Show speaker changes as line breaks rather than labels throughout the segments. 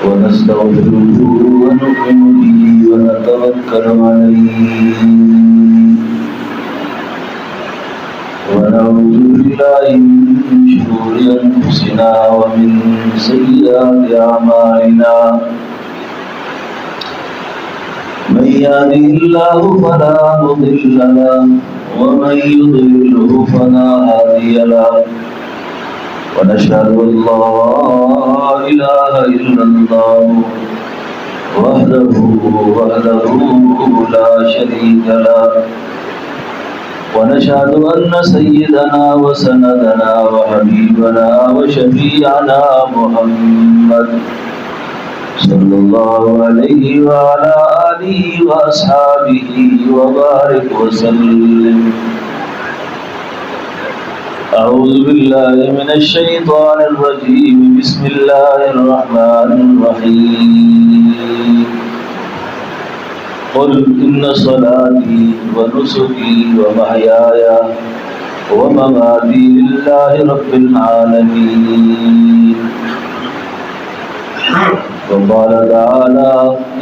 ونستغفره ونؤمن به ونتوكل عليه ونعوذ بالله من شرور أنفسنا ومن سيئات أعمالنا من يهده الله فلا مضل له ومن يضلله فلا هادي له ونشهد أن لا إله إلا الله وحده لا شريك له ونشهد أن سيدنا وسندنا وحبيبنا وشفيعنا محمد صلى الله عليه وعلى آله وأصحابه وبارك وسلم. أعوذ بالله من الشيطان الرجيم. بسم الله الرحمن الرحيم. قل إن صلاتي ونسكي ومحياي ومماتي لله رب العالمين. وقال تعالى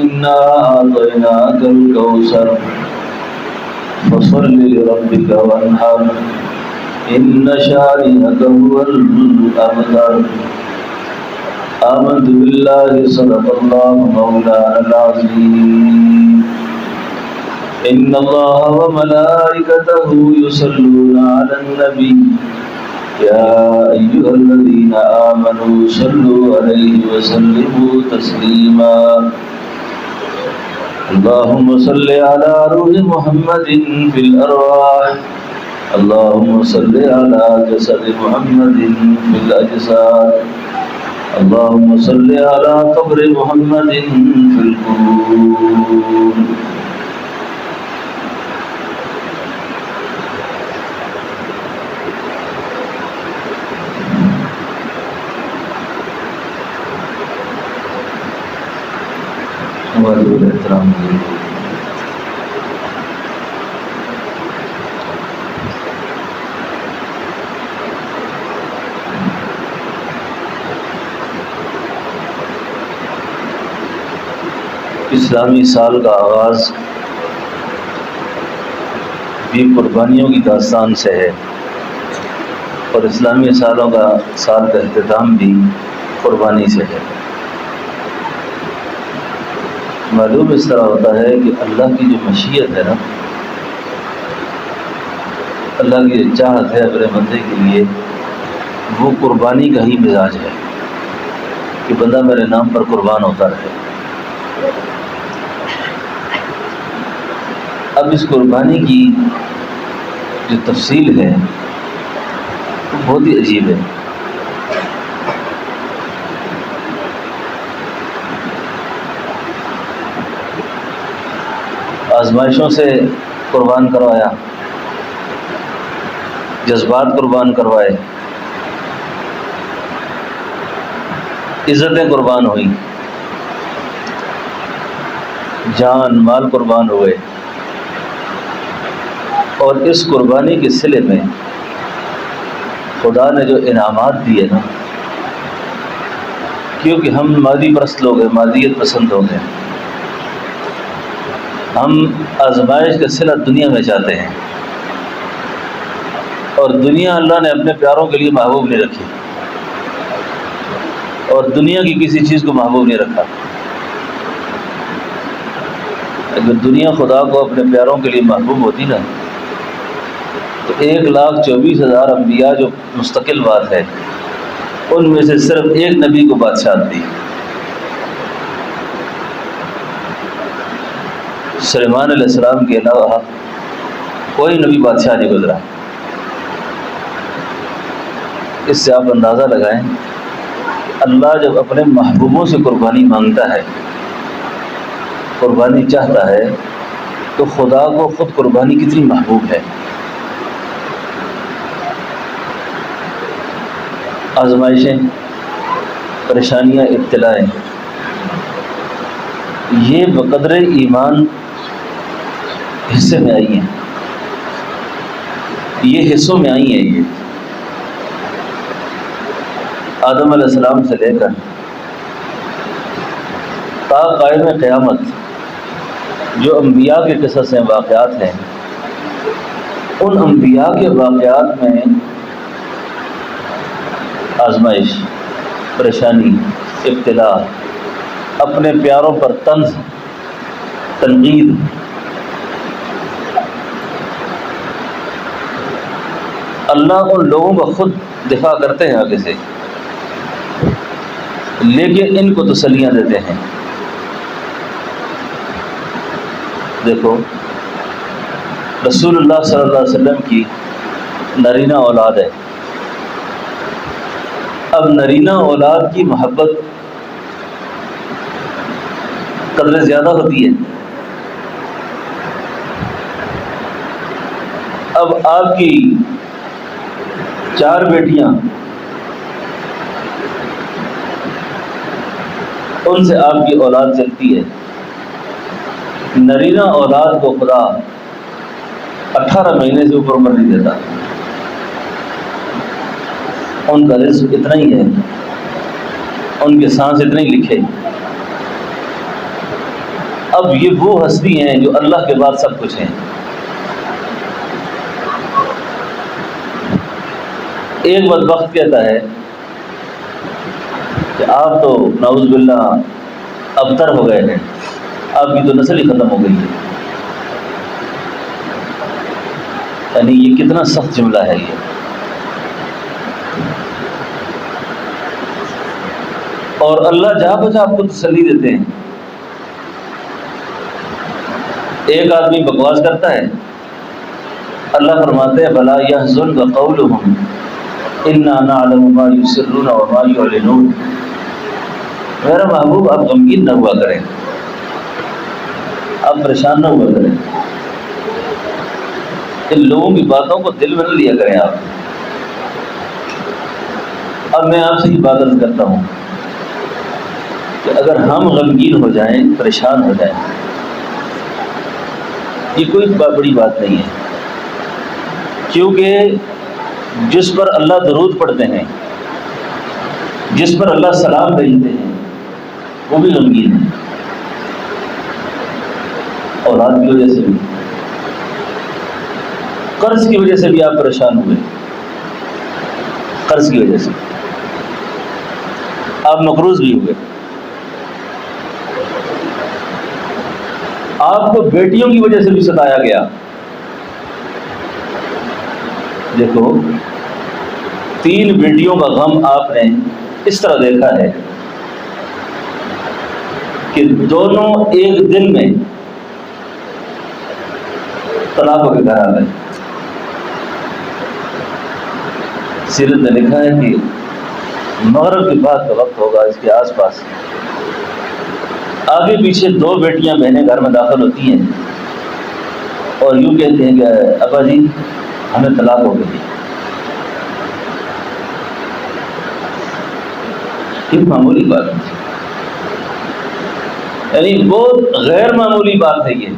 إنا أعطيناك الكوثر فصل لربك وانحر إن شانئك هو الأبتر. آمنت بالله صدق الله مولانا العظيم. إن الله وملائكته يصلون على النبي يا أيها الذين آمنوا صلوا عليه وسلموا تسليما. اللهم صل على روح محمد في الأرواح. اللهم صل على جسد محمد في الأجساد. اللهم صل على قبر محمد في القبور. واجب الاحترام. اسلامی سال کا آغاز بھی قربانیوں کی داستان سے ہے اور اسلامی سال کا اختتام بھی قربانی سے ہے. معلوم اس طرح ہوتا ہے کہ اللہ کی جو مشیت ہے نا، اللہ کی جو چاہت ہے اپنے بندے کے لیے، وہ قربانی کا ہی مزاج ہے کہ بندہ میرے نام پر قربان ہوتا رہے. اب اس قربانی کی جو تفصیل ہے وہ بہت ہی عجیب ہے. آزمائشوں سے قربان کروایا، جذبات قربان کروائے، عزتیں قربان ہوئیں، جان مال قربان ہوئے. اور اس قربانی کے صلے میں خدا نے جو انعامات دیے نا، کیونکہ ہم مادی پرست لوگ ہیں، مادیت پسند لوگ ہیں، ہم آزمائش کا صلہ دنیا میں چاہتے ہیں، اور دنیا اللہ نے اپنے پیاروں کے لیے محبوب نہیں رکھی، اور دنیا کی کسی چیز کو محبوب نہیں رکھا. اگر دنیا خدا کو اپنے پیاروں کے لیے محبوب ہوتی نا، تو 1,24,000 انبیاء جو مستقل بات ہے، ان میں سے صرف ایک نبی کو بادشاہت دی. سلیمان علیہ السلام کے علاوہ کوئی نبی بادشاہ نہیں گزرا. اس سے آپ اندازہ لگائیں اللہ جب اپنے محبوبوں سے قربانی مانگتا ہے، قربانی چاہتا ہے، تو خدا کو خود قربانی کتنی محبوب ہے. آزمائشیں، پریشانیاں، ابتلائیں، یہ بقدر ایمان حصے میں آئی ہیں، یہ حصوں میں آئی ہیں. یہ آدم علیہ السلام سے لے کر تا قائم قیامت جو انبیاء کے قصص ہیں، واقعات ہیں، ان انبیاء کے واقعات میں آزمائش، پریشانی، ابتلا، اپنے پیاروں پر طنز، تنقید، اللہ ان لوگوں کا خود دفاع کرتے ہیں آگے سے، لیکن ان کو تسلیاں دیتے ہیں۔ دیکھو رسول اللہ صلی اللہ علیہ وسلم کی نرینہ اولاد ہے، اب نرینہ اولاد کی محبت قدر زیادہ ہوتی ہے۔ اب آپ کی 4 بیٹیاں، ان سے آپ کی اولاد چلتی ہے، نرینہ اولاد کو خدا 18 مہینے سے اوپر عمر نہیں دیتا، ان کا رزق اتنا ہی ہے، ان کے سانس اتنے ہی لکھے۔ اب یہ وہ ہستی ہیں جو اللہ کے بعد سب کچھ ہیں۔ ایک بدبخت کہتا ہے کہ آپ تو نعوذ باللہ ابتر ہو گئے ہیں، آپ کی تو نسل ہی ختم ہو گئی ہے۔ یعنی یہ کتنا سخت جملہ ہے یہ۔ اور اللہ جہاں بجا آپ کو تسلی دیتے ہیں۔ ایک آدمی بکواس کرتا ہے، اللہ فرماتے ہیں بلا یحزنک قولہم انا نعلم ما یسرون وما یعلنون۔ میرا محبوب آپ غمگین نہ ہوا کریں، آپ پریشان نہ ہوا کریں، ان لوگوں کی باتوں کو دل میں نہ لیا کریں آپ۔ اب میں آپ سے یہ بات عرض کرتا ہوں کہ اگر ہم غمگین ہو جائیں، پریشان ہو جائیں، یہ کوئی بڑی بات نہیں ہے، کیونکہ جس پر اللہ درود پڑھتے ہیں، جس پر اللہ سلام بھیجتے ہیں، وہ بھی غمگین ہے، اولاد کی وجہ سے بھی، قرض کی وجہ سے بھی آپ پریشان ہوئے، قرض کی وجہ سے آپ مقروض بھی ہوئے، آپ کو بیٹیوں کی وجہ سے بھی ستایا گیا۔ دیکھو 3 بیٹیوں کا غم آپ نے اس طرح دیکھا ہے کہ دونوں ایک دن میں طلاق ہو کے گھر آ گئے۔ سیرت نے لکھا ہے کہ مغرب کے بعد کا وقت ہوگا، اس کے آس پاس آگے پیچھے 2 بیٹیاں بہنیں گھر میں داخل ہوتی ہیں اور یوں کہتے ہیں کہ ابا جی ہمیں طلاق ہو گئی۔ یہ معمولی بات ہے، یعنی بہت غیر معمولی بات ہے یہ،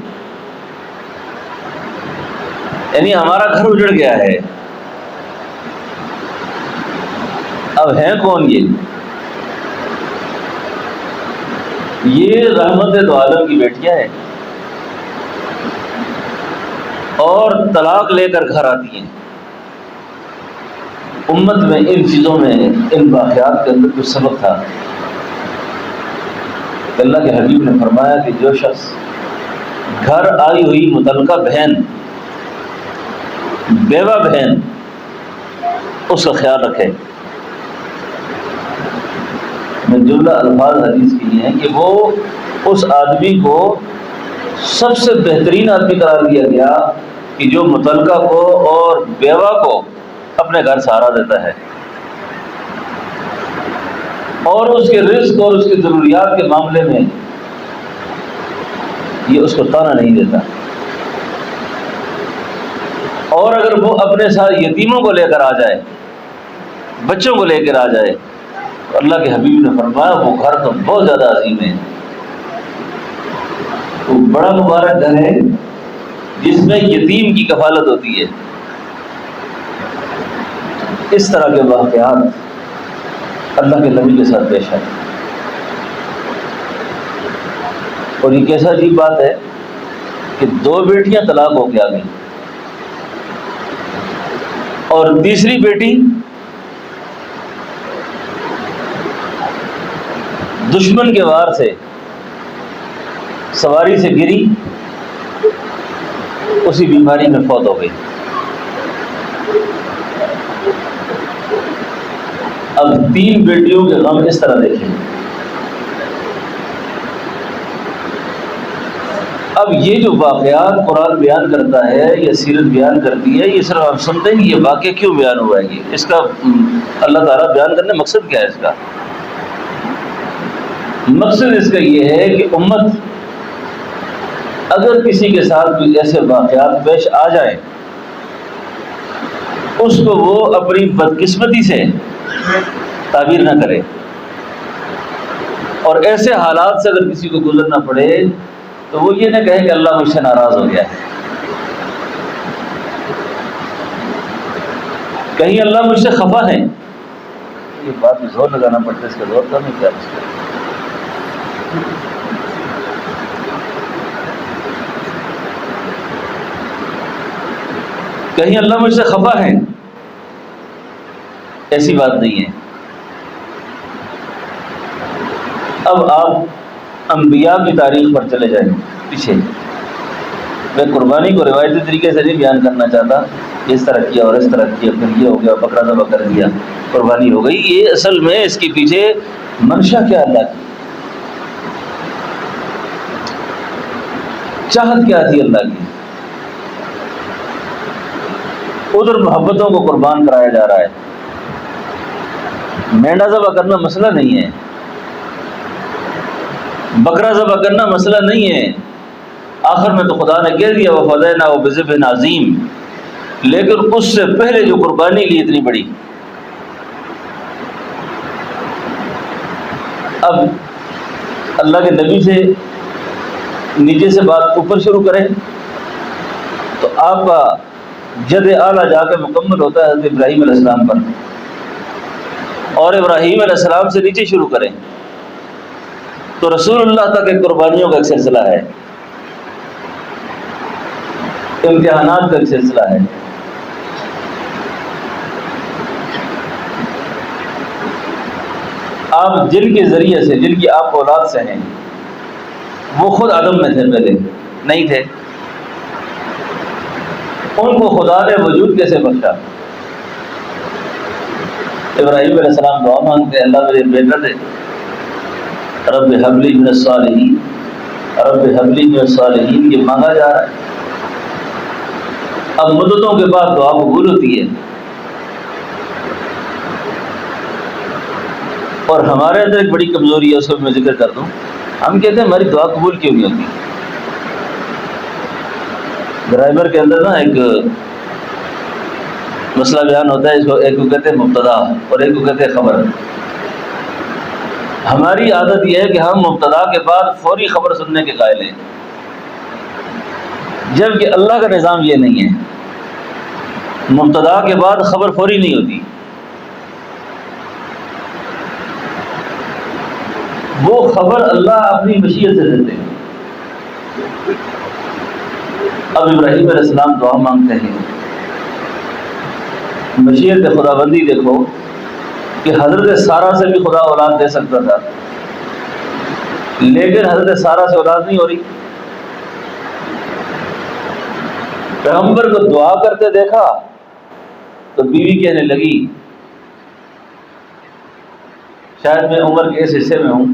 یعنی ہمارا گھر اجڑ گیا ہے، اب ہیں کون یہ رحمت دو عالم کی بیٹیاں ہیں اور طلاق لے کر گھر آتی ہیں۔ امت میں ان چیزوں میں، ان واقعات کے اندر کچھ سبق تھا۔ اللہ کے حبیب نے فرمایا کہ جو شخص گھر آئی ہوئی متعلقہ بہن، بیوہ بہن، اس کا خیال رکھے۔ میں جملہ الفاظ حدیث کے لیے ہیں کہ وہ اس آدمی کو سب سے بہترین آدمی قرار دیا گیا کہ جو متعلقہ کو اور بیوہ کو اپنے گھر سہارا دیتا ہے اور اس کے رزق اور اس کی ضروریات کے معاملے میں یہ اس کو طعنہ نہیں دیتا۔ اور اگر وہ اپنے ساتھ یتیموں کو لے کر آ جائے، بچوں کو لے کر آ جائے، تو اللہ کے حبیب نے فرمایا وہ گھر تو بہت زیادہ عظیم ہے، وہ بڑا مبارک گھر ہے جس میں یتیم کی کفالت ہوتی ہے۔ اس طرح کے واقعات اللہ کے نبی کے ساتھ پیش آئے۔ اور یہ کیسا عجیب بات ہے کہ 2 بیٹیاں طلاق ہو کے آ گئیں اور تیسری بیٹی دشمن کے وار سے سواری سے گری، اسی بیماری میں فوت ہو گئی۔ اب 3 بیٹیوں کے غم اس طرح دیکھیں۔ اب یہ جو واقعات قرآن بیان کرتا ہے یا سیرت بیان کرتی ہے، یہ صرف آپ سنتے ہیں یہ واقعہ کیوں بیان ہوا ہے، اس کا اللہ تعالیٰ بیان کرنے مقصد کیا ہے؟ اس کا مقصد اس کا یہ ہے کہ امت اگر کسی کے ساتھ کوئی ایسے واقعات پیش آ جائیں، اس کو وہ اپنی بدقسمتی سے تعبیر نہ کرے، اور ایسے حالات سے اگر کسی کو گزرنا پڑے تو وہ یہ نہ کہے کہ اللہ مجھ سے ناراض ہو گیا ہے، کہیں اللہ مجھ سے خفا ہے۔ یہ بات میں زور لگانا پڑتا ہے، اس کا زور کم ہے کیا؟ کہیں اللہ مجھ سے خفا ہے، ایسی بات نہیں ہے۔ اب آپ انبیاء کی تاریخ پر چلے جائیں پیچھے۔ میں قربانی کو روایتی طریقے سے نہیں بیان کرنا چاہتا، اس طرح کیا اور اس طرح کیا، پھر یہ ہو گیا، بکرا ذبح کر دیا، قربانی ہو گئی۔ یہ اصل میں اس کے پیچھے منشا کیا اللہ کی، چاہت کیا تھی اللہ کی؟ ادھر محبتوں کو قربان کرایا جا رہا ہے۔ مینڈا ذبح کرنا مسئلہ نہیں ہے، بکرا ذبح کرنا مسئلہ نہیں ہے، آخر میں تو خدا نے کہہ دیا وَفَدَيْنَاهُ بِذِبْحٍ عَظِيمٍ، لیکن اس سے پہلے جو قربانی لی اتنی بڑی۔ اب اللہ کے نبی سے نیچے سے بات اوپر شروع کریں تو آپ کا جد اعلیٰ جا کے مکمل ہوتا ہے حضرت ابراہیم علیہ السلام پر، اور ابراہیم علیہ السلام سے نیچے شروع کریں تو رسول اللہ تک ایک قربانیوں کا ایک سلسلہ ہے، امتحانات کا ایک سلسلہ ہے۔ آپ جن کے ذریعے سے، جن کی آپ اولاد سے ہیں، وہ خود عدم میں تھے، پہلے نہیں تھے، ان کو خدا نے وجود کیسے بخشا؟ ابراہیم علیہ السلام دعا مانگتے ہیں اللہ میرے بیٹا دے، رب ہب لی من الصالحین، رب ہب لی من الصالحین، یہ مانگا جا رہا ہے۔ اب مدتوں کے بعد دعا قبول ہوتی ہے، اور ہمارے اندر ایک بڑی کمزوری ہے، اس کو میں ذکر کر دوں۔ ہم کہتے ہیں ہماری دعا قبول کیوں نہیں ہوتی؟ گرامر کے اندر نا ایک مسئلہ بیان ہوتا ہے، اس کو ایک کو کہتے ہیں مبتدا اور ایک کو کہتے ہیں خبر۔ ہماری عادت یہ ہے کہ ہم مبتدا کے بعد فوری خبر سننے کے قائل ہیں، جبکہ اللہ کا نظام یہ نہیں ہے، مبتدا کے بعد خبر فوری نہیں ہوتی، وہ خبر اللہ اپنی مشیت سے دیتے ہیں۔ اب ابراہیم علیہ السلام دعا مانگتے ہیں، مشیت خدا بندی دیکھو کہ حضرت سارہ سے بھی خدا اولاد دے سکتا تھا، لیکن حضرت سارہ سے اولاد نہیں ہو رہی۔ پیغمبر کو دعا کرتے دیکھا تو بیوی کہنے لگی شاید میں عمر کے اس حصے میں ہوں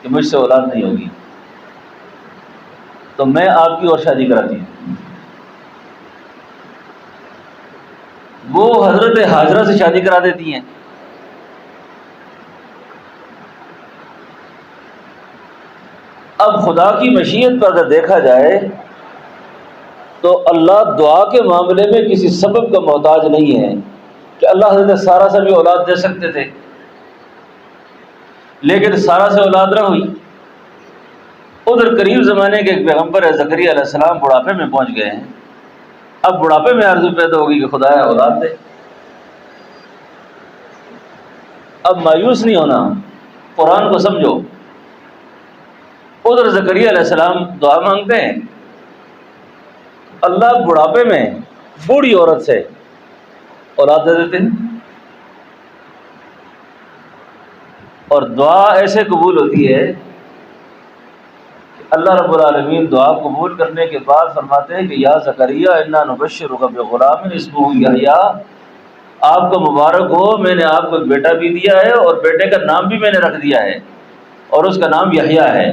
کہ مجھ سے اولاد نہیں ہوگی، تو میں آپ کی اور شادی کراتی ہوں۔ وہ حضرت ہاجرہ سے شادی کرا دیتی ہیں۔ اب خدا کی مشیت پر اگر دیکھا جائے تو اللہ دعا کے معاملے میں کسی سبب کا محتاج نہیں ہے، کہ اللہ حضرت سارہ سے بھی اولاد دے سکتے تھے، لیکن سارہ سے اولاد نہ ہوئی۔ ادھر قریب زمانے کے ایک پیغمبر ہے زکریا علیہ السلام، بڑھاپے میں پہنچ گئے ہیں، اب بڑھاپے میں آرزو پیدا ہوگی کہ خدا اولاد دے۔ اب مایوس نہیں ہونا، قرآن کو سمجھو، ادھر زکریا علیہ السلام دعا مانگتے ہیں، اللہ بڑھاپے میں بوڑھی عورت سے اولاد دے دیتے ہیں، اور دعا ایسے قبول ہوتی ہے کہ اللہ رب العالمین دعا قبول کرنے کے بعد فرماتے ہیں کہ یا زکریا انا نبشرک بغلام اسمہ یحییٰ، آپ کو مبارک ہو، میں نے آپ کو ایک بیٹا بھی دیا ہے اور بیٹے کا نام بھی میں نے رکھ دیا ہے اور اس کا نام یحییٰ ہے۔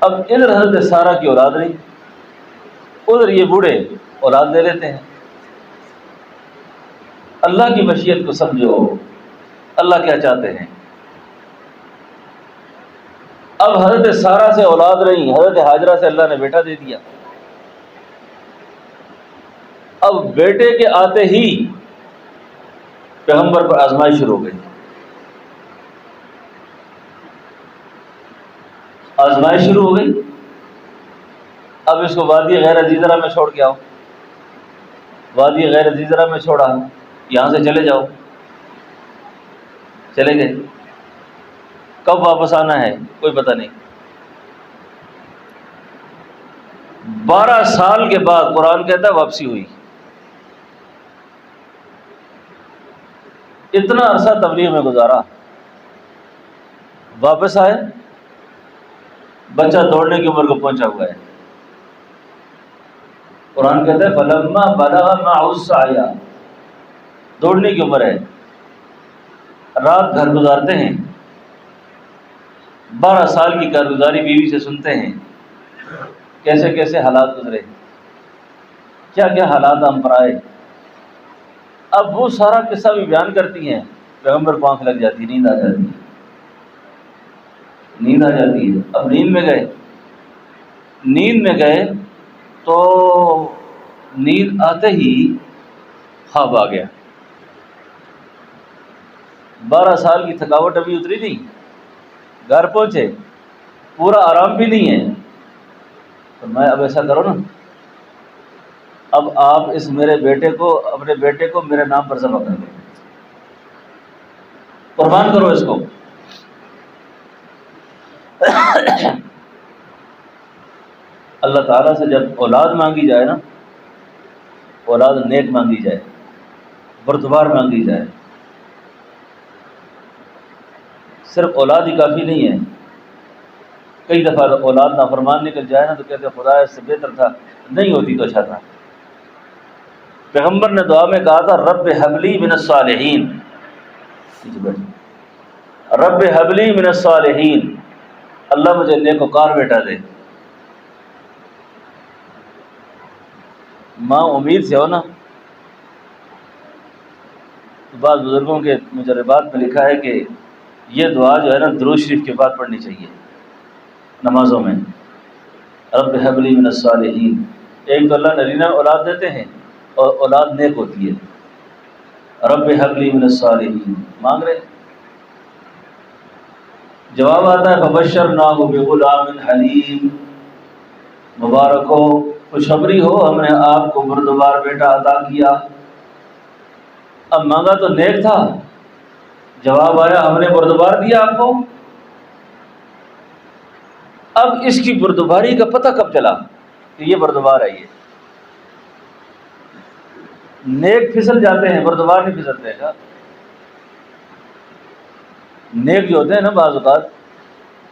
اب ادھر حضرت سارہ کی اولاد نہیں، ادھر یہ بوڑھے اولاد لے لیتے ہیں۔ اللہ کی مشیت کو سمجھو، اللہ کیا چاہتے ہیں۔ اب حضرت سارہ سے اولاد نہیں، حضرت ہاجرہ سے اللہ نے بیٹا دے دیا۔ اب بیٹے کے آتے ہی پیغمبر پر آزمائش شروع ہو گئی، آزمائش شروع ہو گئی۔ اب اس کو وادی غیر عزیزرہ میں چھوڑ کے آؤ، وادی غیر عزیزرہ میں چھوڑا، یہاں سے چلے جاؤ، چلے گئے۔ کب واپس آنا ہے کوئی پتہ نہیں۔ 12 سال کے بعد قرآن کہتا ہے واپسی ہوئی۔ اتنا عرصہ تبلیغ میں گزارا، واپس آئے، بچہ دوڑنے کی عمر کو پہنچا ہوا ہے۔ قرآن کہتا ہے فلما بلغ معه السعی، دوڑنے کی عمر ہے، رات گھر گزارتے ہیں، 12 سال کی کارگزاری بیوی سے سنتے ہیں، کیسے کیسے حالات گزرے، کیا کیا حالات ہم پر آئے۔ اب وہ سارا قصہ بھی بیان کرتی ہیں، پیغمبر کو آنکھ لگ جاتی، نیند آ جاتی ہے، نیند آ جاتی ہے۔ اب نیند میں گئے، نیند میں گئے تو نیند آتے ہی خواب آ گیا۔ 12 سال کی تھکاوٹ ابھی اتری نہیں، گھر پہنچے، پورا آرام بھی نہیں ہے، تو میں اب ایسا کرو نا، اب آپ اس میرے بیٹے کو، اپنے بیٹے کو میرے نام پر ذبح کر دو، قربان کرو اس کو۔ اللہ تعالیٰ سے جب اولاد مانگی جائے نا، اولاد نیک مانگی جائے، بردبار مانگی جائے، صرف اولاد ہی کافی نہیں ہے۔ کئی دفعہ اولاد نافرمان نکل جائے نا تو کہتے ہیں خدا اس سے بہتر تھا، نہیں ہوتی تو اچھا تھا۔ پیغمبر نے دعا میں کہا تھا رب حبلی من الصالحین، رب حبلی من الصالحین، اللہ مجھے نیکوکار بیٹا دے۔ ماں امید سے ہو نا، بعض بزرگوں کے مجربات میں لکھا ہے کہ یہ دعا جو ہے نا درود شریف کے بعد پڑھنی چاہیے نمازوں میں، رب حبلی من الصالحین۔ ایک تو اللہ نرینہ اولاد دیتے ہیں اور اولاد نیک ہوتی ہے، رب حبلی من الصالحین مانگ رہے، جواب آتا ہے فبشرناہ بغلام حلیم، مبارک ہو، خوشخبری ہو، ہم نے آپ کو بردبار بیٹا عطا کیا۔ اب مانگا تو نیک تھا، جواب آیا ہم نے بردبار دیا آپ کو۔ اب اس کی بردباری کا پتہ کب چلا کہ یہ بردبار ہے؟ یہ نیک پھسل جاتے ہیں، بردبار نہیں پھسلتے گا۔ نیک جو ہوتے ہیں نا بعض اوقات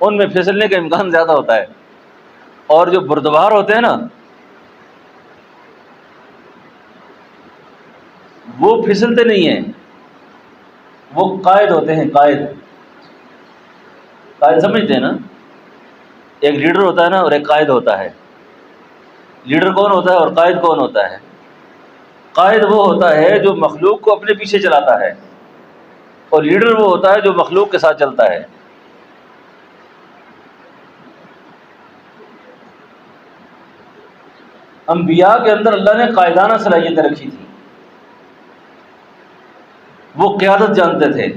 ان میں پھسلنے کا امکان زیادہ ہوتا ہے، اور جو بردبار ہوتے ہیں نا وہ پھسلتے نہیں ہیں، وہ قائد ہوتے ہیں، قائد سمجھتے ہیں نا، ایک لیڈر ہوتا ہے نا اور ایک قائد ہوتا ہے۔ لیڈر کون ہوتا ہے اور قائد کون ہوتا ہے؟ قائد وہ ہوتا ہے جو مخلوق کو اپنے پیچھے چلاتا ہے، اور لیڈر وہ ہوتا ہے جو مخلوق کے ساتھ چلتا ہے۔ انبیاء کے اندر اللہ نے قائدانہ صلاحیتیں رکھی تھی، وہ قیادت جانتے تھے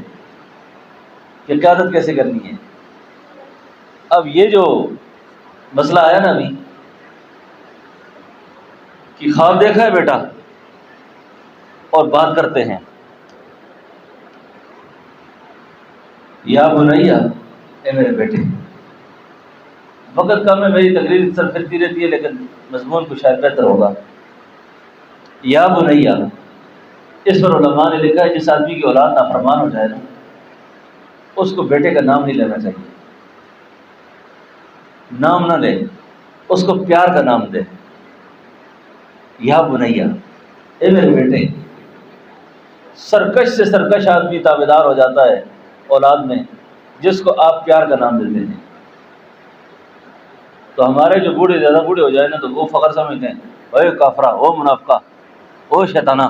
کہ قیادت کیسے کرنی ہے۔ اب یہ جو مسئلہ آیا نا ابھی کہ خواب دیکھا ہے بیٹا اور بات کرتے ہیں، یا بنیا اے میرے بیٹے، وقت کم ہے، میری تقریر سر پھرتی رہتی ہے لیکن مضمون کو شاید بہتر ہوگا۔ یا بنیا، اس پر علماء نے لکھا ہے جس آدمی کی اولاد نافرمان ہو جائے نا، اس کو بیٹے کا نام نہیں لینا چاہیے، نام نہ لے، اس کو پیار کا نام دے۔ یا بنیا، اے میرے بیٹے۔ سرکش سے سرکش آدمی تابعدار ہو جاتا ہے اولاد میں جس کو آپ پیار کا نام دیتے ہیں۔ تو ہمارے جو بوڑھے زیادہ بوڑھے ہو جائیں نا تو وہ فخر سمجھتے ہیں، اے کافرہ، او منافقہ، او شیطانہ،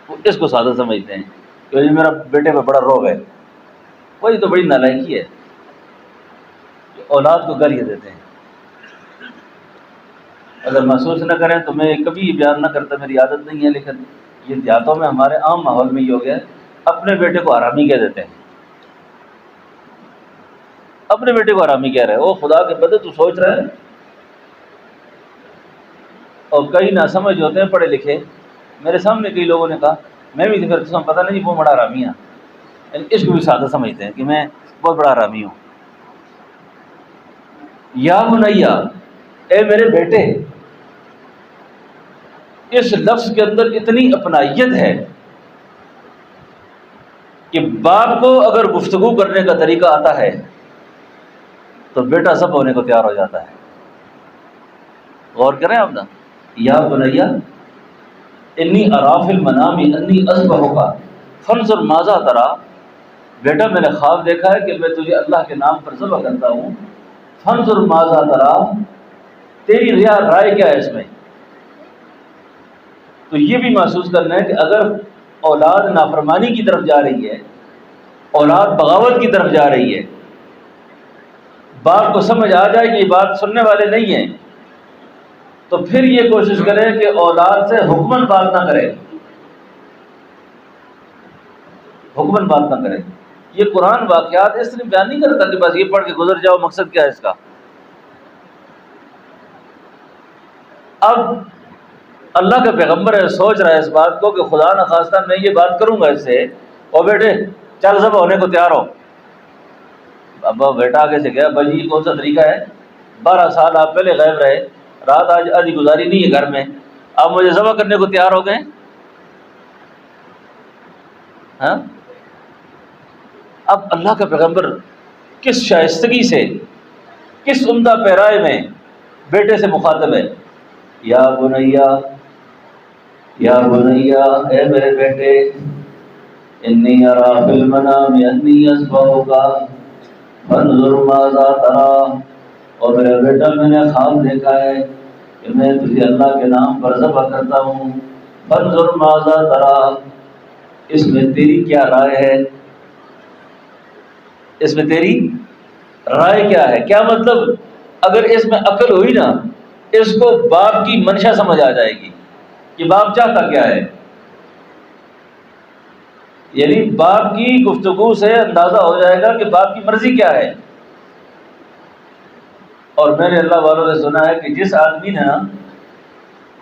وہ اس کو سادہ سمجھتے ہیں کہ یہ میرا بیٹے پہ بڑا روب ہے۔ وہی تو بڑی نالائکی ہے کہ اولاد کو گالیاں دیتے ہیں۔ اگر محسوس نہ کریں تو میں کبھی یہ بیان نہ کرتا، میری عادت نہیں ہے، لیکن یہ دیہاتوں میں ہمارے عام ماحول میں یہ ہو گیا ہے، اپنے بیٹے کو حرامی کہہ دیتے ہیں، اپنے بیٹے کو حرامی کہہ رہے ہیں۔ وہ خدا کے بدے تو سوچ رہے ہیں۔ اور کئی ناسمجھ ہوتے ہیں پڑھے لکھے، میرے سامنے کئی لوگوں نے کہا، میں بھی پھر پتہ نہیں وہ بڑا حرامی ہے، یعنی اس کو بھی سادہ سمجھتے ہیں کہ میں بہت بڑا حرامی ہوں۔ یا بنیا، اے میرے بیٹے، اس لفظ کے اندر اتنی اپنائیت ہے کہ باپ کو اگر گفتگو کرنے کا طریقہ آتا ہے تو بیٹا سب ہونے کو تیار ہو جاتا ہے۔ غور کریں آپ نا، یا بنیا انی ارا فی المنام انی اذبحک فانظر ماذا تری، بیٹا میں نے خواب دیکھا ہے کہ میں تجھے اللہ کے نام پر ذبح کرتا ہوں، فانظر ماذا تری، تیری رائے کیا ہے اس میں؟ تو یہ بھی محسوس کرنا ہے کہ اگر اولاد نافرمانی کی طرف جا رہی ہے، اولاد بغاوت کی طرف جا رہی ہے، باپ کو سمجھ آ جائے کہ یہ بات سننے والے نہیں ہیں، تو پھر یہ کوشش کرے کہ اولاد سے حکمن بات نہ کرے، حکمن بات نہ کرے۔ یہ قرآن واقعات اس لیے بیان نہیں کرتا کہ بس یہ پڑھ کے گزر جاؤ، مقصد کیا ہے اس کا۔ اب اللہ کا پیغمبر ہے، سوچ رہا ہے اس بات کو کہ خدا نخواستہ میں یہ بات کروں گا اس سے، اور بیٹے چل ذبح ہونے کو تیار ہو۔ ابا بیٹا آگے سے گیا، بھائی یہ کون سا طریقہ ہے؟ 12 سال آپ پہلے غائب رہے، رات آج آدھی گزاری نہیں ہے گھر میں، آپ مجھے ذبح کرنے کو تیار ہو گئے؟ ہاں؟ اب اللہ کا پیغمبر کس شائستگی سے، کس عمدہ پیرائے میں بیٹے سے مخاطب ہے۔ یا بنیا، یا بنیا، اے میرے بیٹے، انی ارا فی المنام انی اذبحک فانظر ماذا تری، اور میرا بیٹا میں نے خواب دیکھا ہے کہ میں تجھے اللہ کے نام پر ذبح کرتا ہوں، فانظر ماذا تری، اس میں تیری کیا رائے ہے؟ اس میں تیری رائے کیا ہے؟ کیا مطلب؟ اگر اس میں عقل ہوئی نا، اس کو باپ کی منشا سمجھ آ جائے گی کہ باپ چاہتا کیا ہے، یعنی باپ کی گفتگو سے اندازہ ہو جائے گا کہ باپ کی مرضی کیا ہے۔ اور میں نے اللہ والوں سے سنا ہے کہ جس آدمی نے نا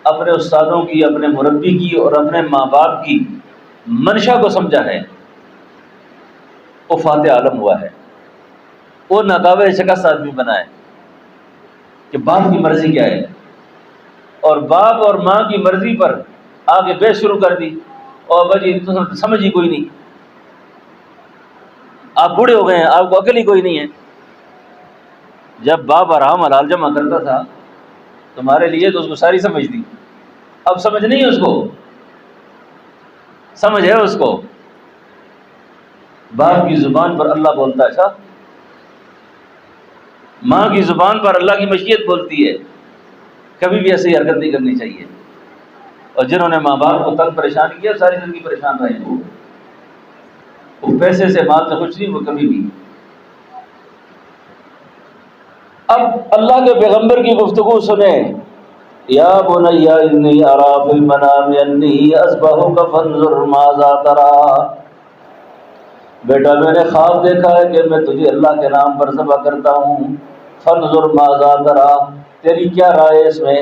اپنے استادوں کی، اپنے مربی کی اور اپنے ماں باپ کی منشا کو سمجھا ہے، وہ فاتح عالم ہوا ہے، وہ ناقابل شکست آدمی بنا ہے کہ باپ کی مرضی کیا ہے۔ اور باپ اور ماں کی مرضی پر آگے بحث شروع کر دی، اور بجی تو سمجھ ہی کوئی نہیں، آپ بوڑھے ہو گئے ہیں، آپ کو عقل ہی کوئی نہیں ہے۔ جب باپ حرام حلال جمع کرتا تھا تمہارے لیے تو اس کو ساری سمجھ دی، اب سمجھ نہیں ہے اس کو، سمجھ ہے اس کو۔ باپ کی زبان پر اللہ بولتا ہے، اچھا ماں کی زبان پر اللہ کی مشیت بولتی ہے، کبھی بھی ایسی حرکت نہیں کرنی چاہیے۔ اور جنہوں نے ماں باپ کو تنگ پریشان کیا ساری زندگی پریشان رہے ہیں، وہ پیسے سے مال سے خوش نہیں، وہ کبھی بھی۔ اب اللہ کے پیغمبر کی گفتگو سنیں، یا بنی انی ارا فی المنام انی اذبحک فانظر ماذا تری، بیٹا میں نے خواب دیکھا ہے کہ میں تجھے اللہ کے نام پر ذبح کرتا ہوں، فانظر ماذا تری، تیری کیا رائے ہے اس میں،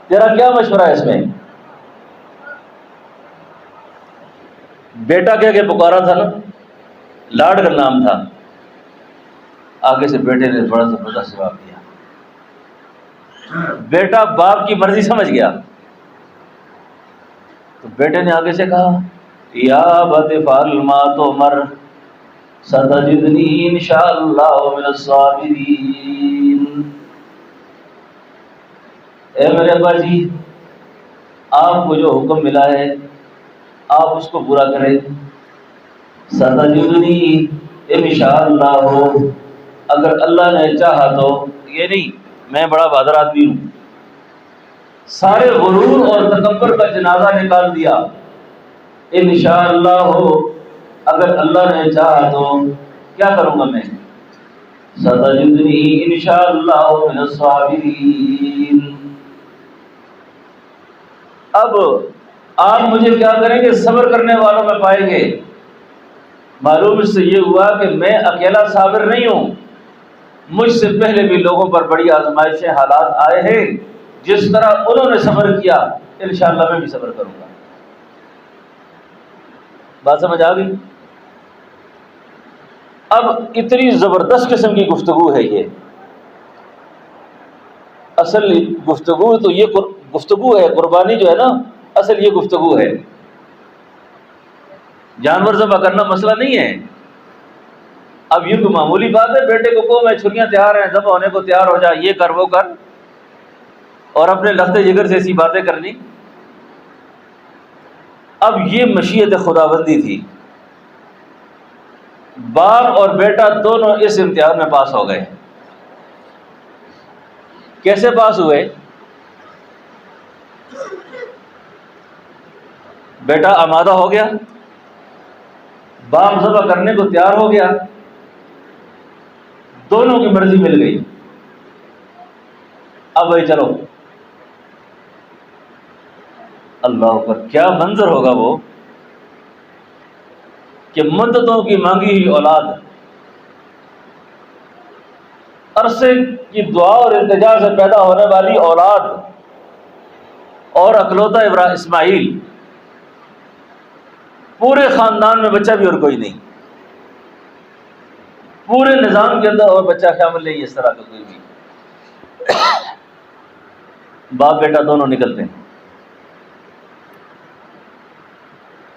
تیرا کیا مشورہ ہے اس میں؟ بیٹا کہہ کے پکارا تھا نا، لاڈ کا نام تھا، آگے سے بیٹے نے بڑا زبردست جواب دیا. بیٹا باپ کی مرضی سمجھ گیا تو بیٹے نے آگے سے کہا یا ابت افعل ما تؤمر ستجدنی انشاءاللہ من الصابرین. اے میرے ابا جی، آپ کو جو حکم ملا ہے آپ اس کو پورا کریں. ستجدنی انشاءاللہ، اگر اللہ نے چاہا تو. یہ نہیں میں بڑا بہادر آدمی ہوں، سارے غرور اور تکبر کا جنازہ نکال دیا. انشاءاللہ، اگر اللہ نے چاہا تو کیا کروں گا میں؟ ستجدنی انشاءاللہ من الصابرین. اب آپ مجھے کیا کریں گے؟ صبر کرنے والوں میں پائیں گے. معلوم اس سے یہ ہوا کہ میں اکیلا صابر نہیں ہوں، مجھ سے پہلے بھی لوگوں پر بڑی آزمائشیں حالات آئے ہیں. جس طرح انہوں نے صبر کیا انشاءاللہ میں بھی صبر کروں گا. بات سمجھ آ گئی؟ اب اتنی زبردست قسم کی گفتگو ہے یہ. اصل گفتگو تو یہ گفتگو ہے، قربانی جو ہے نا اصل یہ گفتگو ہے. جانور ذبح کرنا مسئلہ نہیں ہے. اب یہ تو معمولی بات ہے، بیٹے کو کہو میں چھریاں تیار ہیں ذبح ہونے کو تیار ہو جا، یہ کر وہ کر، اور اپنے لخت جگر سے ایسی باتیں کرنی. اب یہ مشیت خداوندی تھی. باپ اور بیٹا دونوں اس امتحان میں پاس ہو گئے. کیسے پاس ہوئے؟ بیٹا آمادہ ہو گیا، باپ ذبح کرنے کو تیار ہو گیا، دونوں کی مرضی مل گئی. اب بھائی چلو، اللہ اکبر، کیا منظر ہوگا وہ کہ مدتوں کی مانگی ہوئی اولاد، عرصے کی دعا اور التجا سے پیدا ہونے والی اولاد، اور اکلوتا اسماعیل، پورے خاندان میں بچہ بھی اور کوئی نہیں، پورے نظام کے اندر اور بچہ شامل نہیں اس طرح کا کوئی بھی. باپ بیٹا دونوں نکلتے ہیں،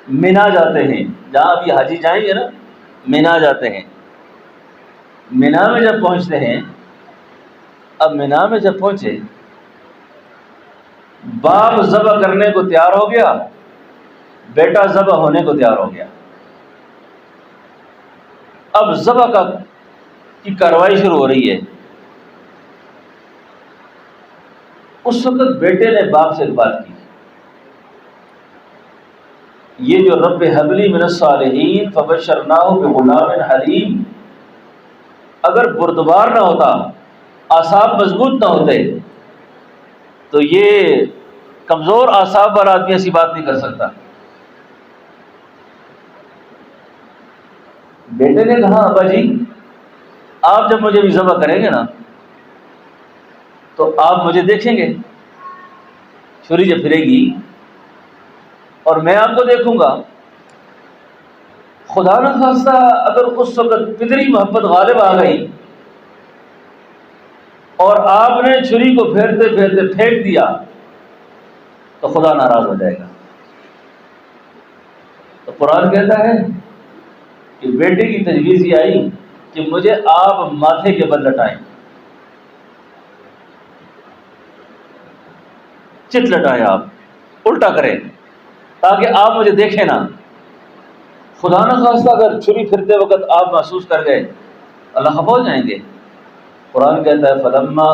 مینا جاتے ہیں، جہاں ابھی حاجی جائیں گے نا مینا جاتے ہیں. مینا میں جب پہنچتے ہیں، اب مینا میں جب پہنچے باپ ذبح کرنے کو تیار ہو گیا، بیٹا ذبح ہونے کو تیار ہو گیا. اب ذبح کی کارروائی شروع ہو رہی ہے. اس وقت بیٹے نے باپ سے ایک بات کی، یہ جو رب حبلی من الصالحین فبشرناہ بغلام حلیم، اگر بردبار نہ ہوتا، اعصاب مضبوط نہ ہوتے تو یہ کمزور اعصاب والا آدمی ایسی بات نہیں کر سکتا. بیٹے نے کہا ابا جی آپ جب مجھے بھی ذبح کریں گے نا تو آپ مجھے دیکھیں گے، چھری جب پھرے گی اور میں آپ کو دیکھوں گا. خدا نہ خواستہ اگر اس وقت فطری محبت غالب آ گئی اور آپ نے چھری کو پھیرتے پھیرتے پھینک دیا تو خدا ناراض ہو جائے گا. تو قرآن کہتا ہے کہ بیٹے کی تجویز یہ آئی کہ مجھے آپ ماتھے کے بل لٹائیں، چت لٹائیں، آپ الٹا کریں تاکہ آپ مجھے دیکھیں نا. خدا نہ خواستہ اگر چھری پھرتے وقت آپ محسوس کر گئے اللہ خفا ہو جائیں گے. قرآن کہتا ہے فلما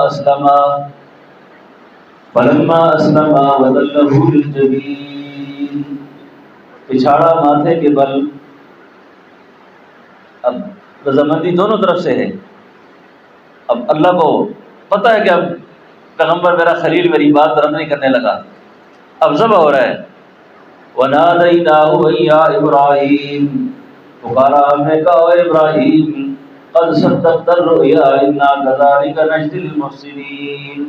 اسلما وتلہ للجبین، پچھاڑا ماتھے کے بل. اب رضامندی دونوں طرف سے ہے. اب اللہ کو پتہ ہے کہ اب پیغمبر میرا خلیل میری بات رد نہیں کرنے لگا، اب ذبح ہو رہا ہے. وَنَادَيْنَاهُ يَا إِبْرَاهِيمُ، پکارا ہم نے کہا اے ابراہیم، قَدْ صَدَّقْتَ الرُّؤْيَا إِنَّا كَذَلِكَ نَجْزِي الْمُحْسِنِينَ.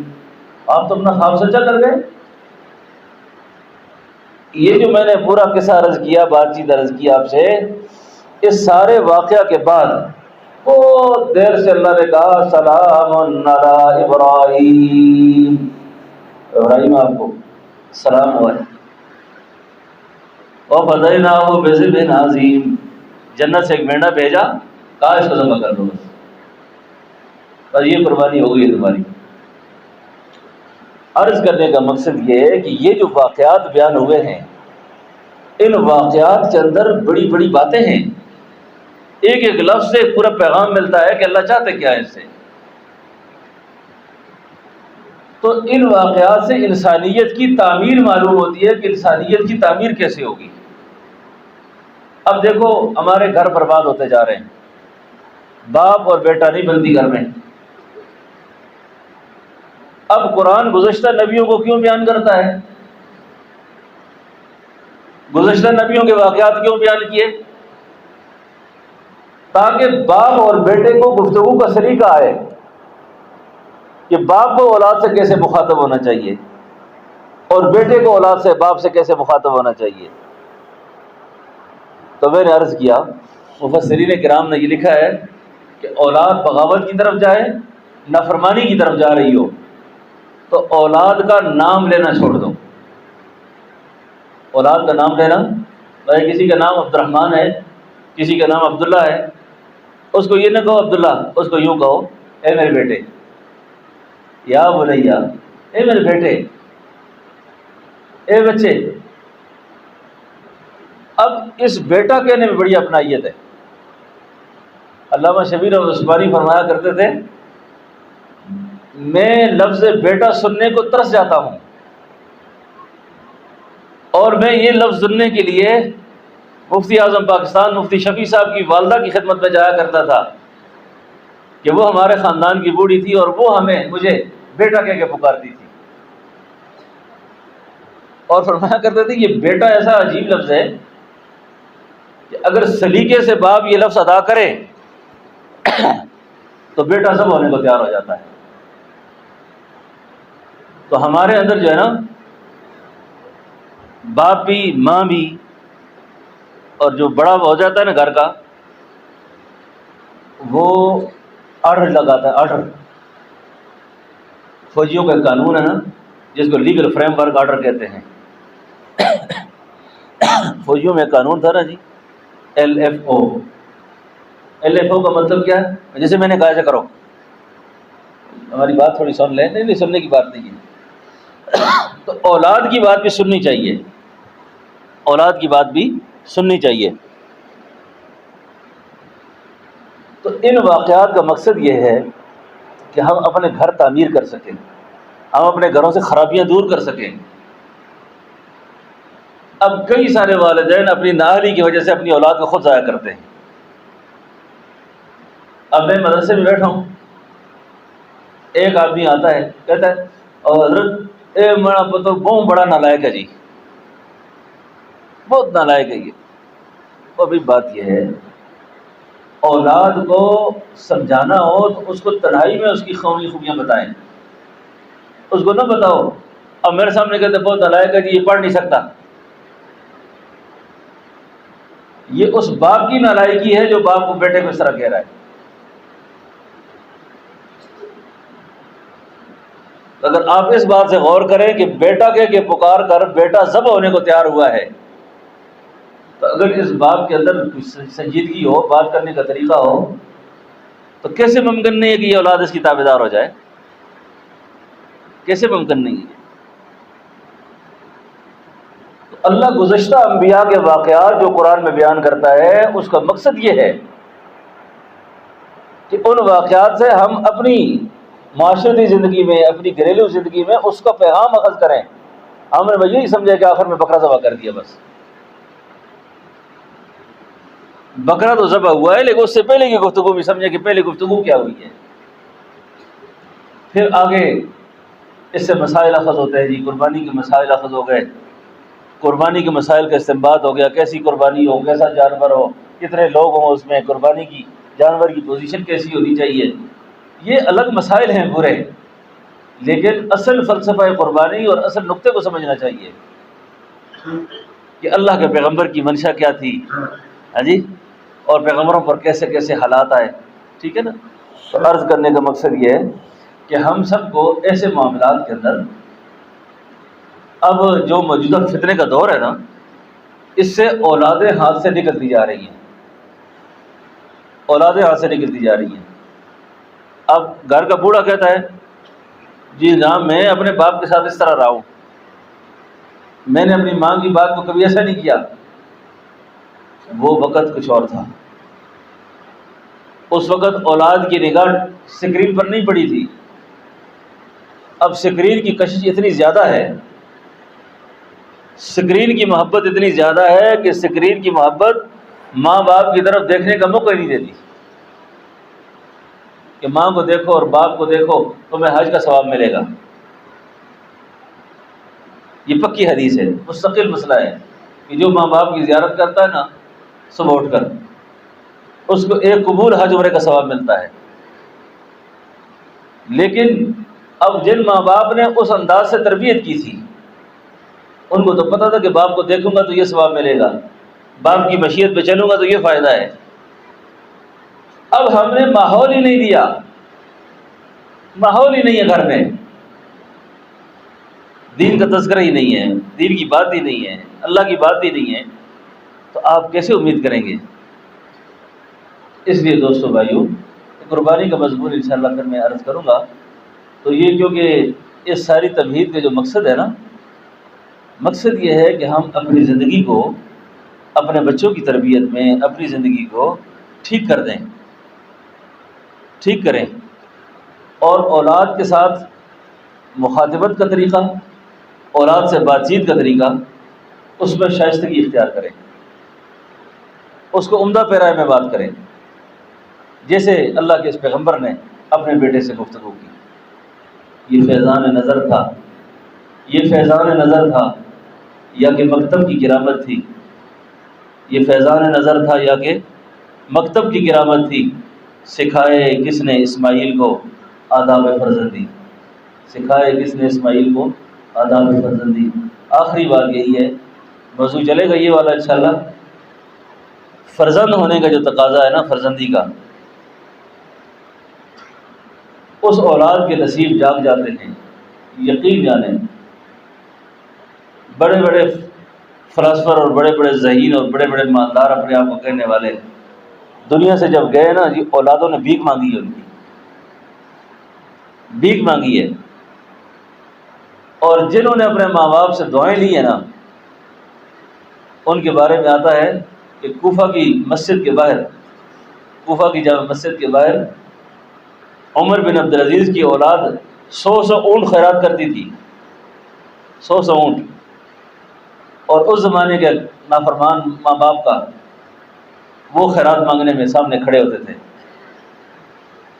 آپ تو اپنا خواب سچا کر گئے. یہ جو میں نے پورا قصہ عرض کیا، بات چیت عرض کی آپ سے، اس سارے واقعہ کے بعد بہت دیر سے اللہ نے کہا سلام علی ابراہیم، ابراہیم آپ کو سلام ہوا ہے، وفدیناہ بذبح عظیم، جنت سے ایک مینڈا بھیجا، کہا اس کو ذبح کر دو بس یہ قربانی ہو گئی تمہاری۔ عرض کرنے کا مقصد یہ ہے کہ یہ جو واقعات بیان ہوئے ہیں، ان واقعات کے اندر بڑی بڑی باتیں ہیں، ایک ایک لفظ سے پورا پیغام ملتا ہے کہ اللہ چاہتے کیا ہے اس سے۔ تو ان واقعات سے انسانیت کی تعمیر معلوم ہوتی ہے کہ انسانیت کی تعمیر کیسے ہوگی۔ اب دیکھو ہمارے گھر برباد ہوتے جا رہے ہیں، باپ اور بیٹا نہیں بنتی گھر میں۔ اب قرآن گزشتہ نبیوں کو کیوں بیان کرتا ہے؟ گزشتہ نبیوں کے واقعات کیوں بیان کیے؟ تاکہ باپ اور بیٹے کو گفتگو کا سلیقہ آئے کہ باپ کو اولاد سے کیسے مخاطب ہونا چاہیے اور بیٹے کو اولاد سے باپ سے کیسے مخاطب ہونا چاہیے۔ تو میں نے عرض کیا، مفسرین کرام نے یہ لکھا ہے کہ اولاد بغاوت کی طرف جائے، نافرمانی کی طرف جا رہی ہو تو اولاد کا نام لینا چھوڑ دو۔ اولاد کا نام لینا، بھائی کسی کا نام عبد الرحمن ہے، کسی کا نام عبداللہ ہے، اس کو یہ نہ کہو عبداللہ، اس کو یوں کہو اے میرے بیٹے، یا بنیا، اے میرے بیٹے، اے بچے۔ اب اس بیٹا کہنے میں بڑی اپنائیت ہے۔ علامہ شبیر اور عثمانی فرمایا کرتے تھے، میں لفظ بیٹا سننے کو ترس جاتا ہوں، اور میں یہ لفظ سننے کے لیے مفتی اعظم پاکستان مفتی شفیع صاحب کی والدہ کی خدمت میں جایا کرتا تھا کہ وہ ہمارے خاندان کی بوڑھی تھی اور وہ مجھے بیٹا کہہ کے پکارتی تھی، اور فرمایا کرتے تھے یہ بیٹا ایسا عجیب لفظ ہے کہ اگر سلیقے سے باپ یہ لفظ ادا کرے تو بیٹا سب ہونے کو تیار ہو جاتا ہے۔ تو ہمارے اندر جو ہے نا، باپ بھی ماں بھی، اور جو بڑا ہو جاتا ہے نا گھر کا، وہ آرڈر لگاتا ہے۔ آرڈر فوجیوں کا قانون ہے نا، جس کو لیگل فریم ورک آرڈر کہتے ہیں۔ فوجیوں میں قانون تھا نا جی، LFO۔ LFO کا مطلب کیا ہے؟ جیسے میں نے کہا ایسا کرو، ہماری بات تھوڑی سن لیں، نہیں سننے کی بات نہیں ہے۔ تو اولاد کی بات بھی سننی چاہیے، اولاد کی بات بھی سننی چاہیے۔ تو ان واقعات کا مقصد یہ ہے کہ ہم اپنے گھر تعمیر کر سکیں، ہم اپنے گھروں سے خرابیاں دور کر سکیں۔ اب کئی سارے والدین اپنی نااہلی کی وجہ سے اپنی اولاد کو خود ضائع کرتے ہیں۔ اب میں مدرسے میں بیٹھا ہوں، ایک آدمی آتا ہے کہتا ہے اور حضرت اے میرا پتر بہت بڑا نالائق ہے جی، بہت نالائق ہے یہ۔ اور بھی بات یہ ہے، اولاد کو سمجھانا ہو تو اس کو تنہائی میں اس کی قومی خوبیاں بتائیں، اس کو نہ بتاؤ اب میرے سامنے کہتے بہت نالائق ہے جی، یہ پڑھ نہیں سکتا۔ یہ اس باپ کی نالائقی ہے جو باپ کو بیٹے کو اس طرح کہہ رہا ہے۔ اگر آپ اس بات سے غور کریں کہ بیٹا کہہ کے پکار کر بیٹا ذبح ہونے کو تیار ہوا ہے، تو اگر اس باپ کے اندر سنجیدگی ہو، بات کرنے کا طریقہ ہو، تو کیسے ممکن نہیں ہے کہ یہ اولاد اس کی تابعدار ہو جائے؟ کیسے ممکن نہیں ہے؟ تو اللہ گزشتہ انبیاء کے واقعات جو قرآن میں بیان کرتا ہے، اس کا مقصد یہ ہے کہ ان واقعات سے ہم اپنی معاشرتی زندگی میں، اپنی گھریلو زندگی میں اس کا پیغام اخذ کریں۔ ہم نے یہی سمجھا کہ آخر میں بکرا ذبح کر دیا، بس بکرا تو ذبح ہوا ہے، لیکن اس سے پہلے کی گفتگو بھی سمجھے کہ پہلے گفتگو کیا ہوئی ہے۔ پھر آگے اس سے مسائل اخذ ہوتے ہیں جی، قربانی کے مسائل اخذ ہو گئے، قربانی کے مسائل کا استنباط ہو گیا، کیسی قربانی ہو، کیسا جانور ہو، کتنے لوگ ہوں اس میں، قربانی کی جانور کی پوزیشن کیسی ہونی چاہیے، یہ الگ مسائل ہیں پورے، لیکن اصل فلسفہ قربانی اور اصل نقطے کو سمجھنا چاہیے کہ اللہ کے پیغمبر کی منشا کیا تھی، ہاں جی، اور پیغمبروں پر کیسے کیسے حالات آئے۔ ٹھیک ہے نا. تو عرض کرنے کا مقصد یہ ہے کہ ہم سب کو ایسے معاملات کے اندر اب جو موجودہ فتنے کا دور ہے نا، اس سے اولادیں ہاتھ سے نکلتی جا رہی ہیں، اولادیں ہاتھ سے نکلتی جا رہی ہیں. اب گھر کا بوڑھا کہتا ہے جی جناب میں اپنے باپ کے ساتھ اس طرح رہا ہوں، میں نے اپنی ماں کی بات کو کبھی ایسا نہیں کیا. وہ وقت کچھ اور تھا. اس وقت اولاد کی نگاہ سکرین پر نہیں پڑی تھی. اب سکرین کی کشش اتنی زیادہ ہے، سکرین کی محبت اتنی زیادہ ہے کہ سکرین کی محبت ماں باپ کی طرف دیکھنے کا موقع نہیں دیتی کہ ماں کو دیکھو اور باپ کو دیکھو تمہیں حج کا ثواب ملے گا. یہ پکی حدیث ہے، مستقل مسئلہ ہے کہ جو ماں باپ کی زیارت کرتا ہے نا صبح اٹھ کر، اس کو ایک قبول حج عمرے کا ثواب ملتا ہے. لیکن اب جن ماں باپ نے اس انداز سے تربیت کی تھی، ان کو تو پتہ تھا کہ باپ کو دیکھوں گا تو یہ ثواب ملے گا، باپ کی مشیت پہ چلوں گا تو یہ فائدہ ہے. اب ہم نے ماحول ہی نہیں دیا، ماحول ہی نہیں ہے گھر میں، دین کا تذکرہ ہی نہیں ہے، دین کی بات ہی نہیں ہے، اللہ کی بات ہی نہیں ہے، تو آپ کیسے امید کریں گے؟ اس لیے دوستو بھائیو، قربانی کا مضمون انشاءاللہ پھر میں عرض کروں گا. تو یہ کیونکہ اس ساری تمہید کا جو مقصد ہے نا، مقصد یہ ہے کہ ہم اپنی زندگی کو، اپنے بچوں کی تربیت میں اپنی زندگی کو ٹھیک کر دیں، ٹھیک کریں، اور اولاد کے ساتھ مخاطبت کا طریقہ، اولاد سے بات چیت کا طریقہ، اس میں شائستگی اختیار کریں، اس کو عمدہ پیرائے میں بات کریں. جیسے اللہ کے اس پیغمبر نے اپنے بیٹے سے گفتگو کی. یہ فیضان نظر تھا، یہ فیضان نظر تھا یا کہ مکتب کی کرامت تھی، یہ فیضان نظر تھا یا کہ مکتب کی کرامت تھی. سکھائے کس نے اسماعیل کو آداب فرزندی، سکھائے کس نے اسماعیل کو آداب فرزندی. آخری بات یہی ہے، موضوع چلے گا یہ والا انشاءاللہ. فرزند ہونے کا جو تقاضا ہے نا، فرزندی کا، اس اولاد کے نصیب جاگ جاتے ہیں. یقین جانیں، بڑے بڑے فلاسفر اور بڑے بڑے ذہین اور بڑے بڑے مالدار اپنے آپ کو کہنے والے دنیا سے جب گئے نا جی، اولادوں نے بھیک مانگی ہے، ان کی بھیک مانگی ہے. اور جنہوں نے اپنے ماں باپ سے دعائیں لی ہیں نا، ان کے بارے میں آتا ہے کہ کوفہ کی مسجد کے باہر، کوفہ کی جامع مسجد کے باہر عمر بن عبدالعزیز کی اولاد 100 اونٹ خیرات کرتی تھی، 100 اونٹ. اور اس زمانے کے نافرمان ماں باپ کا وہ خیرات مانگنے میں سامنے کھڑے ہوتے تھے.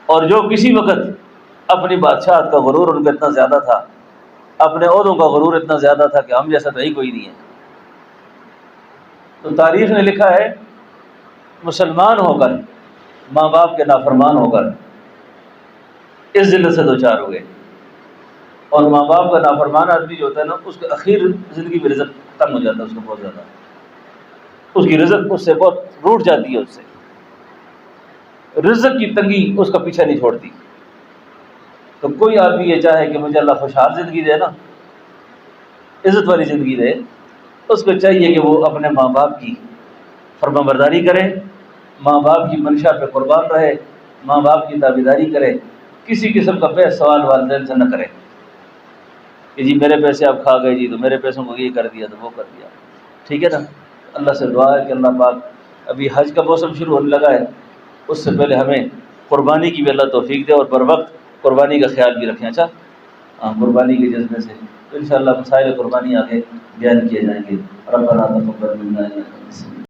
اور جو کسی وقت اپنی بادشاہت کا غرور ان کا اتنا زیادہ تھا، اپنے عہدوں کا غرور اتنا زیادہ تھا کہ ہم جیسا تو ہی کوئی نہیں ہے. تو تاریخ نے لکھا ہے مسلمان ہو کر، ماں باپ کے نافرمان ہو کر اس ذلت سے دوچار ہو گئے. اور ماں باپ کا نافرمان آدمی جو ہوتا ہے نا، اس کے اخیر زندگی میں رزق تنگ ہو جاتا ہے، اس کو بہت زیادہ، اس کی رزق اس سے بہت روٹ جاتی ہے، اس سے رزق کی تنگی اس کا پیچھا نہیں چھوڑتی. تو کوئی آدمی یہ چاہے کہ مجھے اللہ خوشحال زندگی دے نا، عزت والی زندگی دے، اس کو چاہیے کہ وہ اپنے ماں باپ کی فرما برداری کرے، ماں باپ کی منشا پہ قربان رہے، ماں باپ کی تابعداری کرے. کسی قسم کا بے سوال والدین سے نہ کرے کہ جی میرے پیسے آپ کھا گئے جی، تو میرے پیسوں کو یہ کر دیا تو وہ کر دیا. ٹھیک ہے نا. اللہ سے دعا ہے کہ اللہ پاک، ابھی حج کا موسم شروع ہونے لگا ہے، اس سے پہلے ہمیں قربانی کی بھی اللہ توفیق دے، اور بر وقت قربانی کا خیال بھی رکھیں. اچھا، قربانی کے جذبے سے تو انشاءاللہ مسائل قربانی آگے بیان کیے جائیں گے. ربنا تقبل منا انک